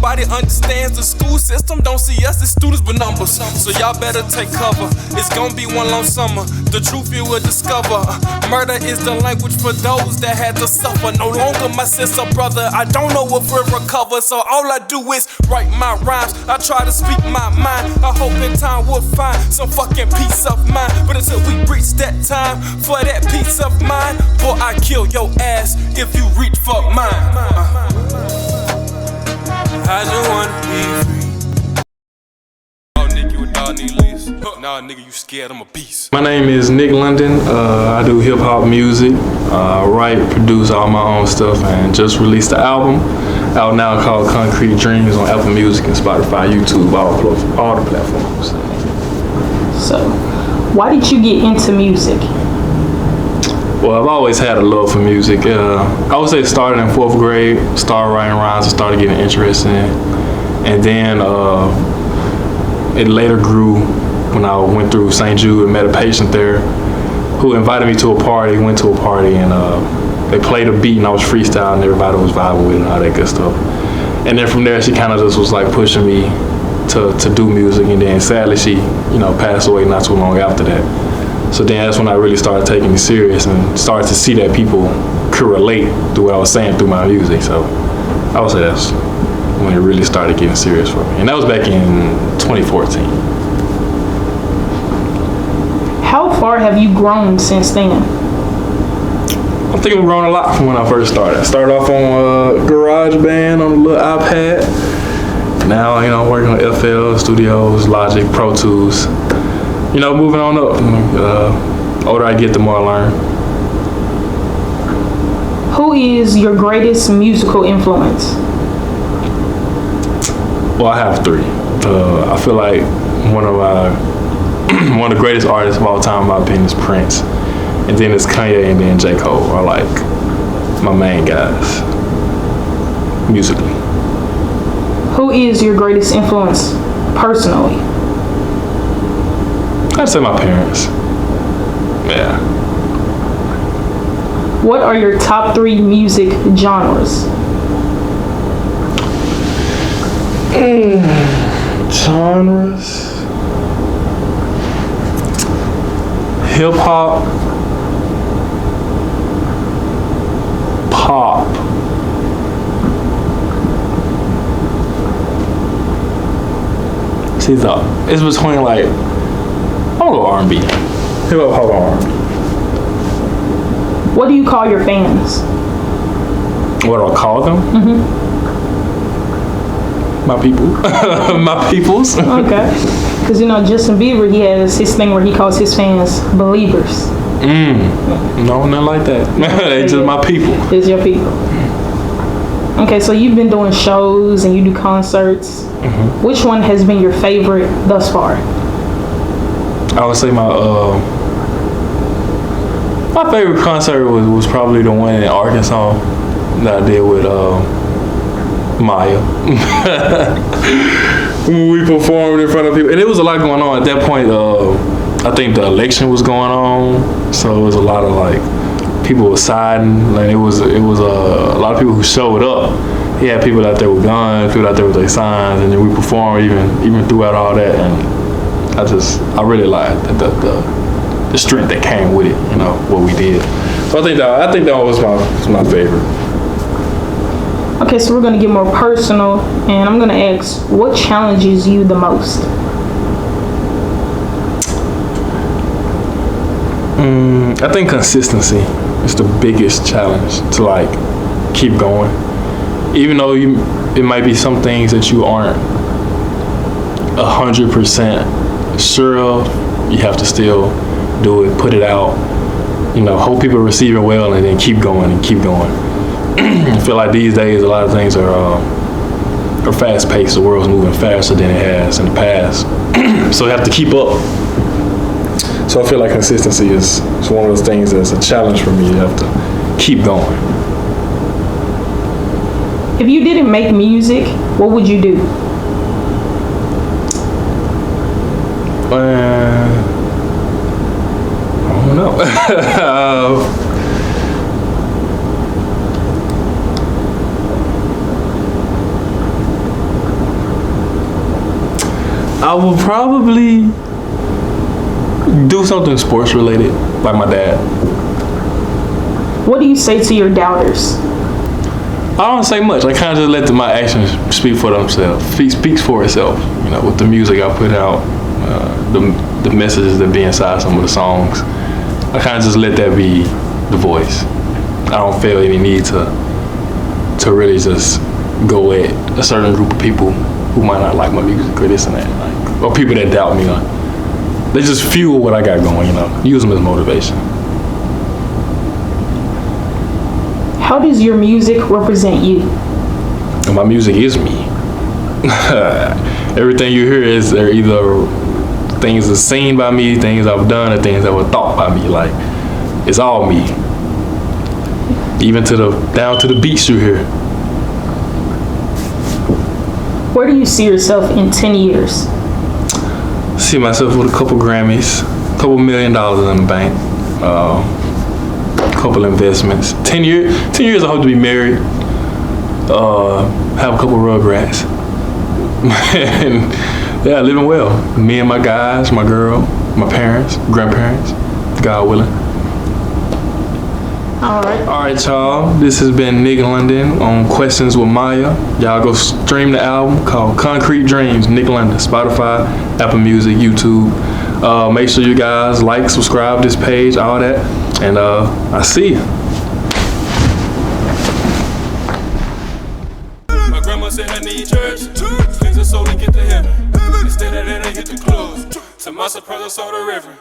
nobody understands the school system. Don't see us as students but numbers. So y'all better take cover. It's gonna be one long summer. The truth you will discover. Murder is the language for those that had to suffer. No longer my sister, brother. I don't know if we'll recover. So all I do is write my rhymes. I try to speak my mind. I hope in time we'll find some fucking peace of mind. But until we reach that time for that peace of mind, boy, I kill your ass if you reach for mine. I just wanna be free. Oh, nigga, you a dog need leaves. Nah, nigga, you scared, I'm a beast. My name is Nick London. I do hip hop music, write, produce all my own stuff, and just released the album out now called Concrete Dreams on Apple Music and Spotify, YouTube, all the platforms. So, why did you get into music? Well, I've always had a love for music. I would say it started in 4th grade, started writing rhymes and started getting interested in it. And then it later grew when I went through St. Jude and met a patient there who invited me to a party, went to a party, and they played a beat and I was freestyling and everybody was vibing with it and all that good stuff. And then from there, she kind of just was like pushing me to do music, and then sadly she, passed away not too long after that. So then that's when I really started taking it serious and started to see that people could relate to what I was saying through my music. So I would say that's when it really started getting serious for me. And that was back in 2014. How far have you grown since then? I think I've grown a lot from when I first started. I started off on GarageBand on a little iPad. Now, working on FL Studios, Logic, Pro Tools. Moving on up. Older I get, the more I learn. Who is your greatest musical influence? Well, I have 3. I feel like one of the greatest artists of all time, in my opinion, is Prince. And then it's Kanye and then J. Cole are like my main guys, musically. Who is your greatest influence personally? I'd say my parents. Yeah. What are your top 3 music genres? Genres. Hip hop. Pop. See, it's between like, I'm gonna go R&B. Hip hop, pop, R&B. What do you call your fans? What do I call them? My people. My peoples. Okay. Because Justin Bieber, he has his thing where he calls his fans believers. No, not like that. They just my people. It's your people. Okay, so you've been doing shows and you do concerts. Which one has been your favorite thus far? I would say my favorite concert was probably the one in Arkansas that I did with Maya. When we performed in front of people, and it was a lot going on at that point. I think the election was going on, so it was a lot of like people were siding. Like it was a lot of people who showed up. He had people out there with guns, people out there with their signs, and then we performed even throughout all that. And I really liked the strength that came with it, what we did. So I think that was my favorite. Okay, so we're gonna get more personal, and I'm gonna ask, what challenges you the most? I think consistency is the biggest challenge to like keep going. Even though it might be some things that you aren't 100% sure of, you have to still do it, put it out, hope people receive it well, and then keep going and keep going. I feel like these days a lot of things are fast paced. The world's moving faster than it has in the past. So you have to keep up. So I feel like consistency is one of those things that's a challenge for me. You have to keep going. If you didn't make music, what would you do? I don't know. I would probably do something sports related, like my dad. What do you say to your doubters? I don't say much. I kind of just let my actions speak for themselves. Speaks for itself. You know, with the music I put out, the messages that be inside some of the songs. I kind of just let that be the voice. I don't feel any need to really just go at a certain group of people who might not like my music or this and that, like, or people that doubt me. They just fuel what I got going. You know, use them as motivation. How does your music represent you? And my music is me. Everything you hear is either things that's seen by me, things I've done, or things that were thought by me. Like, it's all me. Even down to the beats you hear. Where do you see yourself in 10 years? See myself with a couple Grammys, a couple $1 million in the bank, couple investments. 10 years I hope to be married, have a couple Rugrats, and yeah, living well. Me and my guys, my girl, my parents, grandparents, God willing. All right, y'all. This has been Nick London on Questions with Maya. Y'all go stream the album called Concrete Dreams, Nick London, Spotify, Apple Music, YouTube. Make sure you guys like, subscribe this page, all that. And I see you. My grandma said I need church. Cleanse the soul and get to heaven. Instead of that, I hit the clubs. To my surprise, I saw the river.